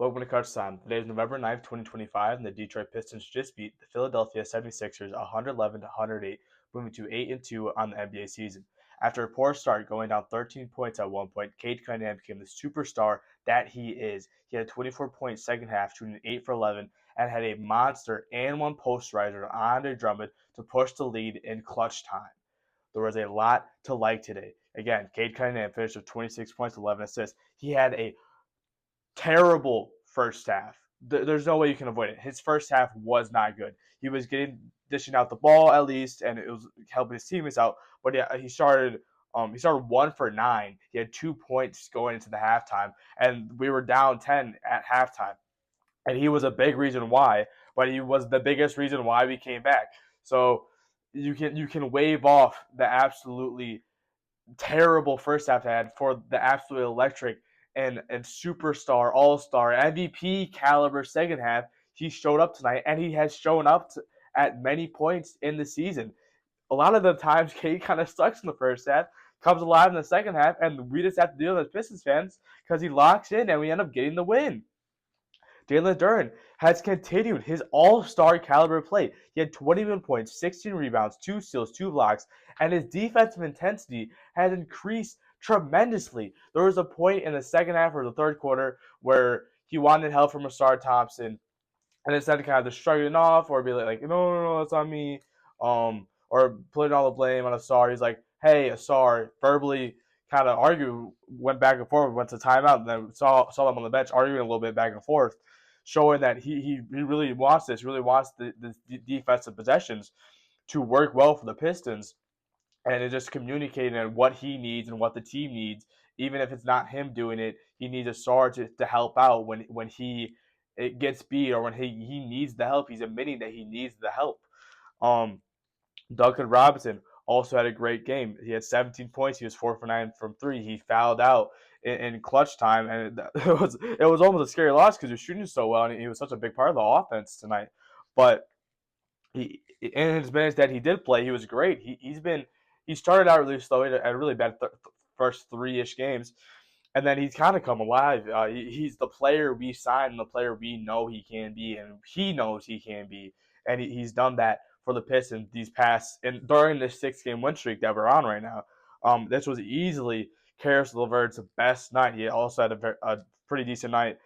Welcome to Kutch time. Today is November 9th, 2025, and the Detroit Pistons just beat the Philadelphia 76ers 111 to 108, moving to 8-2 on the NBA season. After a poor start, going down 13 points at one point, Cade Cunningham became the superstar that he is. He had a 24-point second half, shooting 8 for 11, and had a monster and one posterizer on Andre Drummond to push the lead in clutch time. There was a lot to like today. Again, Cade Cunningham finished with 26 points, 11 assists. He had a terrible first half. There's no way you can avoid it. His first half was not good. He was dishing out the ball at least, and it was helping his teammates out. But yeah, he started 1 for 9. He had 2 points going into the halftime, and we were down 10 at halftime. And he was a big reason why, but he was the biggest reason why we came back. So you can wave off the absolutely terrible first half had for the absolutely electric and superstar, all star, MVP caliber second half. He showed up tonight, and he has shown up at many points in the season. A lot of the times, Kate kind of sucks in the first half, comes alive in the second half, and we just have to deal with as Pistons fans because he locks in, and we end up getting the win. Jalen Duren has continued his all-star caliber play. He had 21 points, 16 rebounds, 2 steals, 2 blocks, and his defensive intensity has increased tremendously. There was a point in the second half or the third quarter where he wanted help from Asar Thompson, and instead of kind of just shrugging it off or be like, no, no, no, it's on me, or putting all the blame on Asar, he's like, hey, Asar, verbally kind of argue, went back and forth, went to timeout, and then saw them on the bench arguing a little bit back and forth, showing that he really wants this, really wants the defensive possessions to work well for the Pistons, and it just communicating what he needs and what the team needs. Even if it's not him doing it, he needs a star to help out when he it gets beat or when he needs the help. He's admitting that he needs the help. Um, Duncan Robinson also had a great game. He had 17 points. He was 4 for 9 from three. He fouled out in clutch time, and it was almost a scary loss because he was shooting so well, and he was such a big part of the offense tonight. But he in his minutes that he did play, he was great. He started out really slow, had a really bad first three-ish games, and then he's kind of come alive. He's the player we signed, the player we know he can be, and he knows he can be, and he's done that for the Pistons these past and during this 6 game win streak that we're on right now. This was easily Karis LeVert's best night. He also had a pretty decent night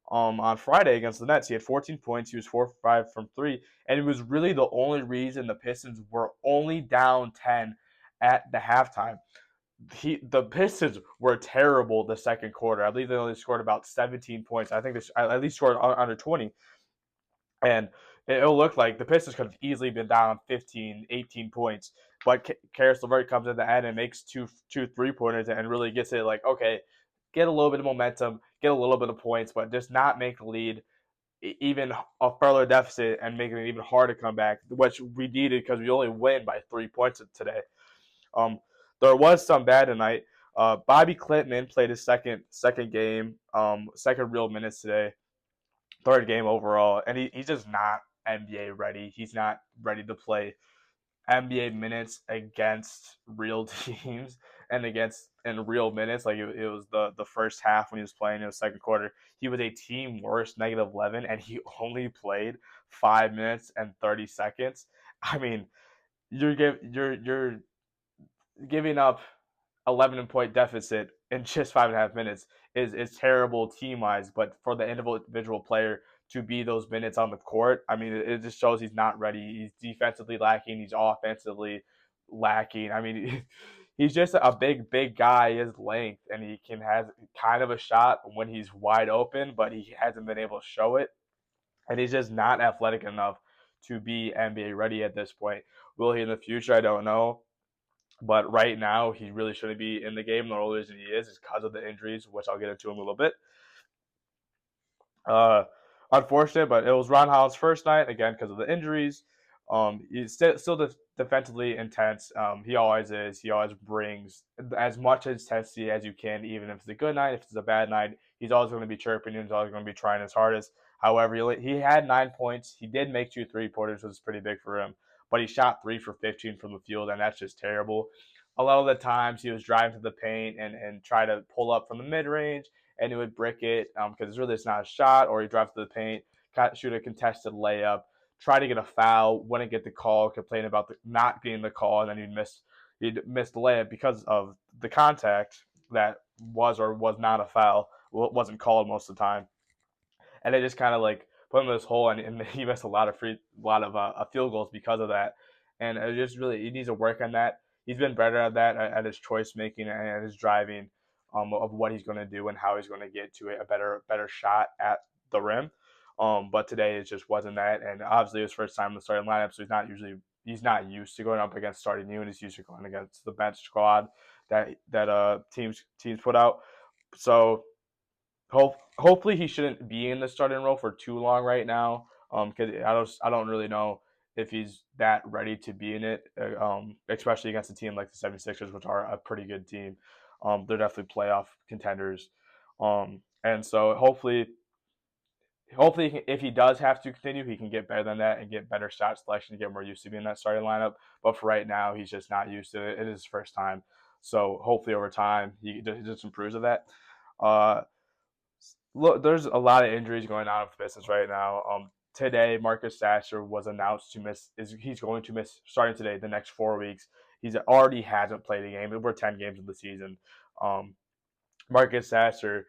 on Friday against the Nets. He had 14 points. He was 4 for 5 from three, and it was really the only reason the Pistons were only down 10 at the halftime. The Pistons were terrible the second quarter. I believe they only scored about 17 points. I think they at least scored under 20. And it looked like the Pistons could have easily been down 15, 18 points. But Karis LeVert comes in the end and makes two 3-pointers and really gets it like, okay, get a little bit of momentum, get a little bit of points, but just not make the lead even a further deficit and making it even harder to come back, which we needed because we only win by 3 points today. Um, there was some bad tonight. Bobby Clintman played his second game, second real minutes today, third game overall, and he's just not NBA ready. He's not ready to play NBA minutes against real teams and against in real minutes. Like it was the first half when he was playing in the second quarter. He was a team worst -11, and he only played 5 minutes and 30 seconds. I mean, you're giving up 11-point deficit in just 5.5 minutes is terrible team wise, but for the individual player to be those minutes on the court, I mean, it just shows he's not ready. He's defensively lacking. He's offensively lacking. I mean, he's just a big guy. His length, and he can have kind of a shot when he's wide open, but he hasn't been able to show it. And he's just not athletic enough to be NBA ready at this point. Will he in the future? I don't know. But right now, he really shouldn't be in the game. The only reason he is because of the injuries, which I'll get into in a little bit. Uh, Unfortunate, but it was Ron Holland's first night again because of the injuries. He's still defensively intense. He always is. He always brings as much intensity as you can, even if it's a good night, if it's a bad night. He's always going to be chirping. He's always going to be trying his hardest. However, he had 9 points. He did make two 3-pointers, which was pretty big for him. But he shot 3 for 15 from the field, and that's just terrible. A lot of the times he was driving to the paint and try to pull up from the mid range, and he would brick it because really it's not a shot, or he drives to the paint, shoot a contested layup, try to get a foul, wouldn't get the call, complain about not getting the call, and then he'd miss the layup because of the contact that was or was not a foul, wasn't called most of the time, and they just kind of like put him in this hole, and he missed a lot of field goals because of that, and it just really he needs to work on that. He's been better at that at his choice making and at his driving, of what he's going to do and how he's going to get to a better shot at the rim. But today it just wasn't that, and obviously it was first time in the starting lineup, so he's not used to going up against starting unit. He's used to going against the bench squad that teams put out. So hopefully he shouldn't be in the starting role for too long right now. Because I don't really know if he's that ready to be in it. Especially against a team like the 76ers, which are a pretty good team. They're definitely playoff contenders. And so hopefully, if he does have to continue, he can get better than that and get better shot selection, get more used to being in that starting lineup. But for right now, he's just not used to it. It is his first time, so hopefully over time he just improves with that. Uh, Look, there's a lot of injuries going on with the Pistons right now. Today, Marcus Sasser was announced to miss. He's going to miss starting today the next 4 weeks. He's already hasn't played a game. We're 10 games in the season. Um, Marcus Sasser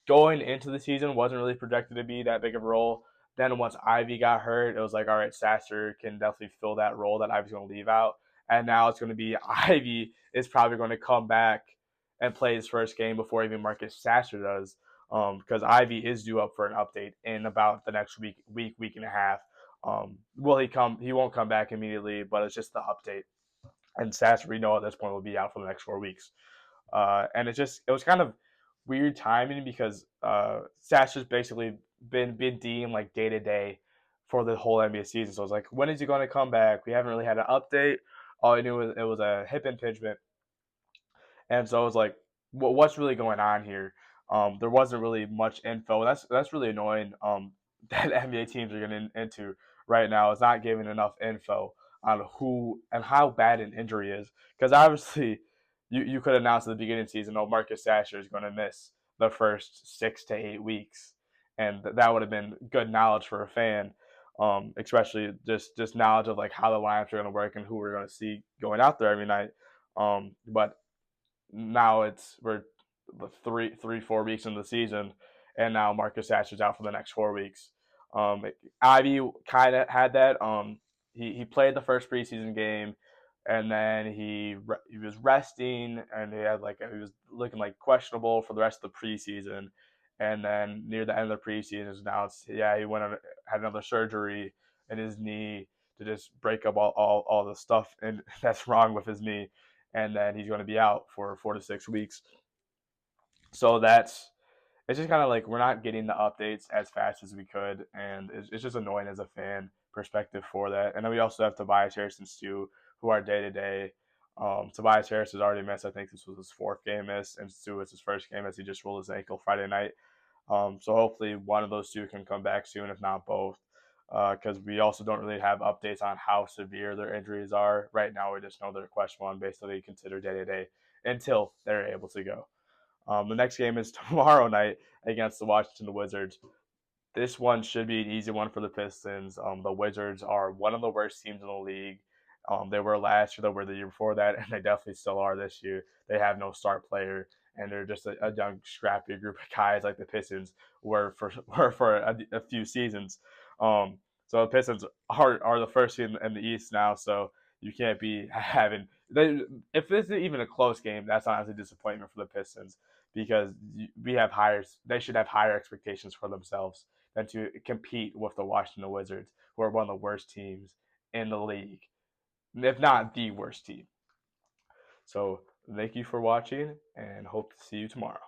going into the season wasn't really projected to be that big of a role. Then once Ivy got hurt, it was like, all right, Sasser can definitely fill that role that Ivy's going to leave out. And now it's going to be Ivy is probably going to come back and play his first game before even Marcus Sasser does. Because Ivy is due up for an update in about the next week and a half. Will he come? He won't come back immediately, but it's just the update. And Sasser, we know at this point, will be out for the next 4 weeks. And it was kind of weird timing because Sasser's basically been deemed like day to day for the whole NBA season. So I was like, when is he going to come back? We haven't really had an update. All I knew was it was a hip impingement, and so I was like, what's really going on here? There wasn't really much info. That's really annoying. That NBA teams are getting into right now is not giving enough info on who and how bad an injury is. Because obviously, you could announce at the beginning of the season, oh, Marcus Sasser is going to miss the first 6 to 8 weeks, and that would have been good knowledge for a fan. Especially just knowledge of like how the lineups are going to work and who we're going to see going out there every night. But now we're 4 weeks into the season, and now Marcus Sasser's out for the next 4 weeks. Ivy kind of had that. He played the first preseason game, and then he was resting, and he was looking like questionable for the rest of the preseason. And then near the end of the preseason, it's announced, he had another surgery in his knee to just break up all the stuff and that's wrong with his knee, and then he's going to be out for 4 to 6 weeks. So it's just kind of like we're not getting the updates as fast as we could, and it's just annoying as a fan perspective for that. And then we also have Tobias Harris and Stu, who are day to day. Tobias Harris has already missed. I think this was his fourth game miss, and Stu was his first game as he just rolled his ankle Friday night. So hopefully one of those two can come back soon, if not both. Because we also don't really have updates on how severe their injuries are. Right now, we just know they're questionable and basically considered day to day until they're able to go. The next game is tomorrow night against the Washington Wizards. This one should be an easy one for the Pistons. The Wizards are one of the worst teams in the league. They were last year, they were the year before that, and they definitely still are this year. They have no star player, and they're just a young, scrappy group of guys like the Pistons were for a few seasons. So the Pistons are the first team in the East now, so you can't be having if this is even a close game, that's honestly a disappointment for the Pistons because they should have higher expectations for themselves than to compete with the Washington Wizards, who are one of the worst teams in the league, if not the worst team. So thank you for watching, and hope to see you tomorrow.